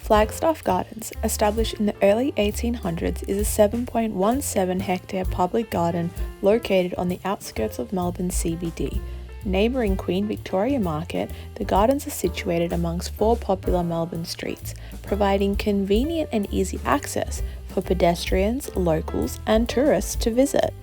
Flagstaff Gardens, established in the early 1800s, is a 7.17 hectare public garden located on the outskirts of Melbourne CBD. Neighbouring Queen Victoria Market, the gardens are situated amongst four popular Melbourne streets, providing convenient and easy access for pedestrians, locals and tourists to visit.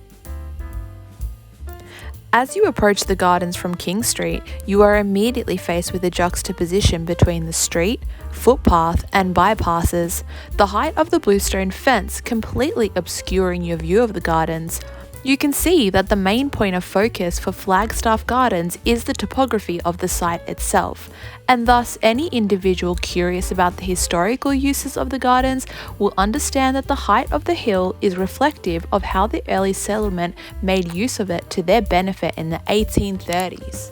As you approach the gardens from King Street, you are immediately faced with a juxtaposition between the street, footpath and bypasses, the height of the bluestone fence completely obscuring your view of the gardens. You can see that the main point of focus for Flagstaff Gardens is the topography of the site itself, and thus any individual curious about the historical uses of the gardens will understand that the height of the hill is reflective of how the early settlement made use of it to their benefit in the 1830s.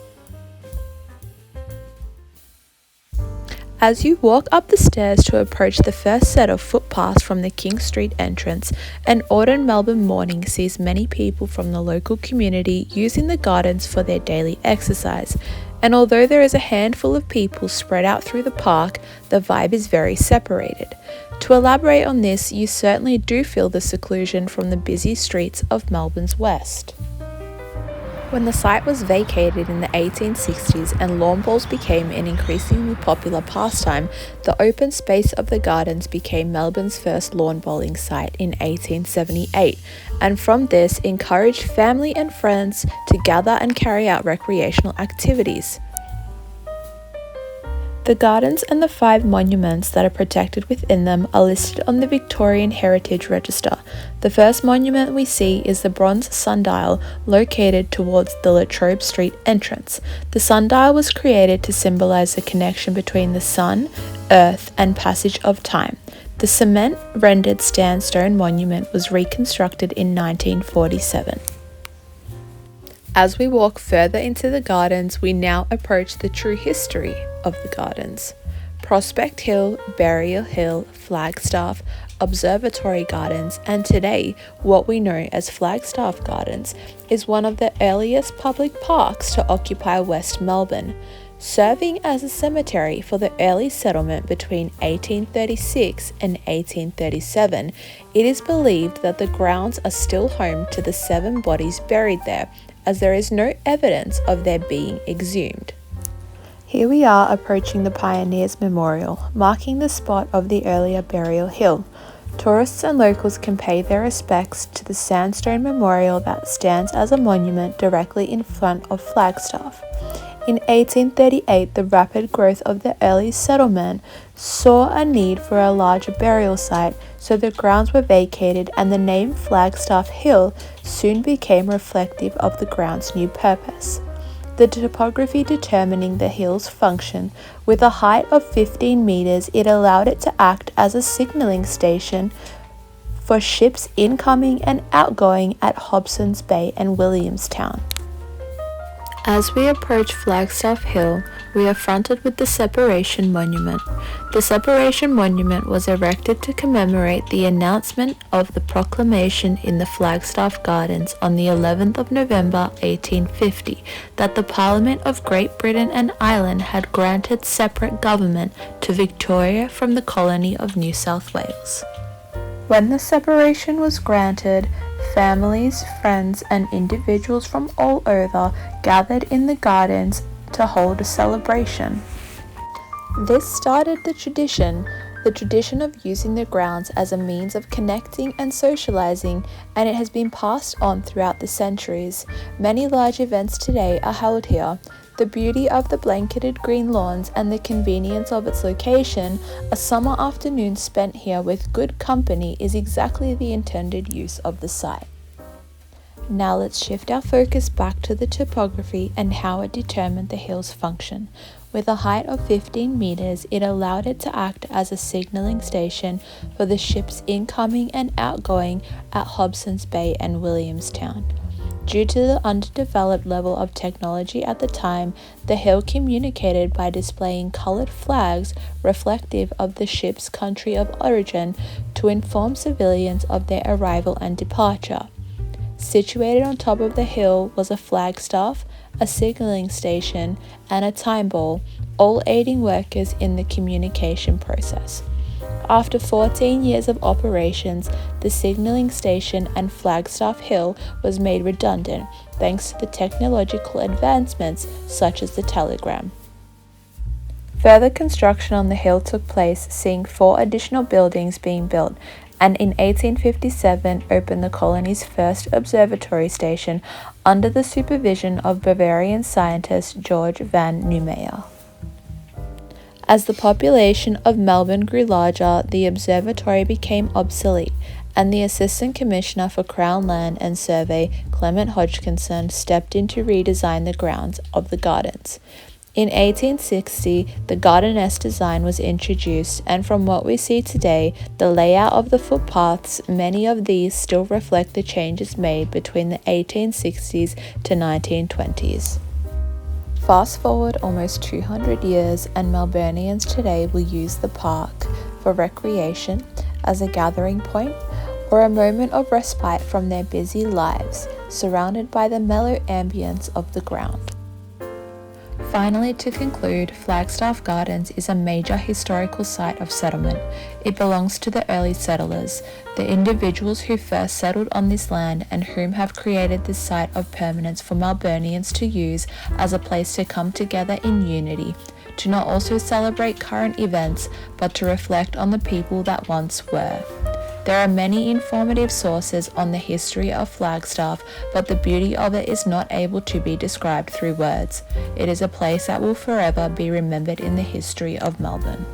As you walk up the stairs to approach the first set of footpaths from the King Street entrance, an autumn Melbourne morning sees many people from the local community using the gardens for their daily exercise. And although there is a handful of people spread out through the park, the vibe is very separated. To elaborate on this, you certainly do feel the seclusion from the busy streets of Melbourne's west. When the site was vacated in the 1860s and lawn bowls became an increasingly popular pastime, the open space of the gardens became Melbourne's first lawn bowling site in 1878, and from this encouraged family and friends to gather and carry out recreational activities. The gardens and the 5 monuments that are protected within them are listed on the Victorian Heritage Register. The first monument we see is the bronze sundial located towards the Latrobe Street entrance. The sundial was created to symbolise the connection between the sun, earth and passage of time. The cement-rendered sandstone monument was reconstructed in 1947. As we walk further into the gardens, we now approach the true history of the gardens. Prospect Hill, Burial Hill, Flagstaff, Observatory Gardens, and today what we know as Flagstaff Gardens is one of the earliest public parks to occupy West Melbourne, serving as a cemetery for the early settlement between 1836 and 1837. It is believed that the grounds are still home to the 7 bodies buried there, as there is no evidence of their being exhumed. Here we are approaching the Pioneers Memorial, marking the spot of the earlier Burial Hill. Tourists and locals can pay their respects to the sandstone memorial that stands as a monument directly in front of Flagstaff. In 1838, the rapid growth of the early settlement saw a need for a larger burial site, so the grounds were vacated and the name Flagstaff Hill soon became reflective of the ground's new purpose. The topography determining the hill's function, with a height of 15 metres, it allowed it to act as a signalling station for ships incoming and outgoing at Hobson's Bay and Williamstown. As we approach Flagstaff Hill, we are fronted with the Separation Monument. The Separation Monument was erected to commemorate the announcement of the proclamation in the Flagstaff Gardens on the 11th of November 1850 that the Parliament of Great Britain and Ireland had granted separate government to Victoria from the colony of New South Wales. When the separation was granted, families, friends and individuals from all over gathered in the gardens to hold a celebration. This started the tradition of using the grounds as a means of connecting and socializing, and it has been passed on throughout the centuries. Many large events today are held here. The beauty of the blanketed green lawns and the convenience of its location, a summer afternoon spent here with good company is exactly the intended use of the site. Now let's shift our focus back to the topography and how it determined the hill's function. With a height of 15 metres, it allowed it to act as a signalling station for the ships incoming and outgoing at Hobson's Bay and Williamstown. Due to the underdeveloped level of technology at the time, the hill communicated by displaying coloured flags reflective of the ship's country of origin to inform civilians of their arrival and departure. Situated on top of the hill was a flagstaff, a signalling station, and a time ball, all aiding workers in the communication process. After 14 years of operations, the signalling station and Flagstaff Hill was made redundant thanks to the technological advancements such as the telegram. Further construction on the hill took place, seeing 4 additional buildings being built, and in 1857 opened the colony's first observatory station under the supervision of Bavarian scientist George van Nieuwmeyer. As the population of Melbourne grew larger, the observatory became obsolete, and the Assistant Commissioner for Crown Land and Survey, Clement Hodgkinson, stepped in to redesign the grounds of the gardens. In 1860, the garden-esque design was introduced, and from what we see today, the layout of the footpaths, many of these still reflect the changes made between the 1860s to 1920s. Fast forward almost 200 years, and Melburnians today will use the park for recreation, as a gathering point, or a moment of respite from their busy lives, surrounded by the mellow ambience of the ground. Finally, to conclude, Flagstaff Gardens is a major historical site of settlement. It belongs to the early settlers, the individuals who first settled on this land and whom have created this site of permanence for Melburnians to use as a place to come together in unity, to not also celebrate current events, but to reflect on the people that once were. There are many informative sources on the history of Flagstaff, but the beauty of it is not able to be described through words. It is a place that will forever be remembered in the history of Melbourne.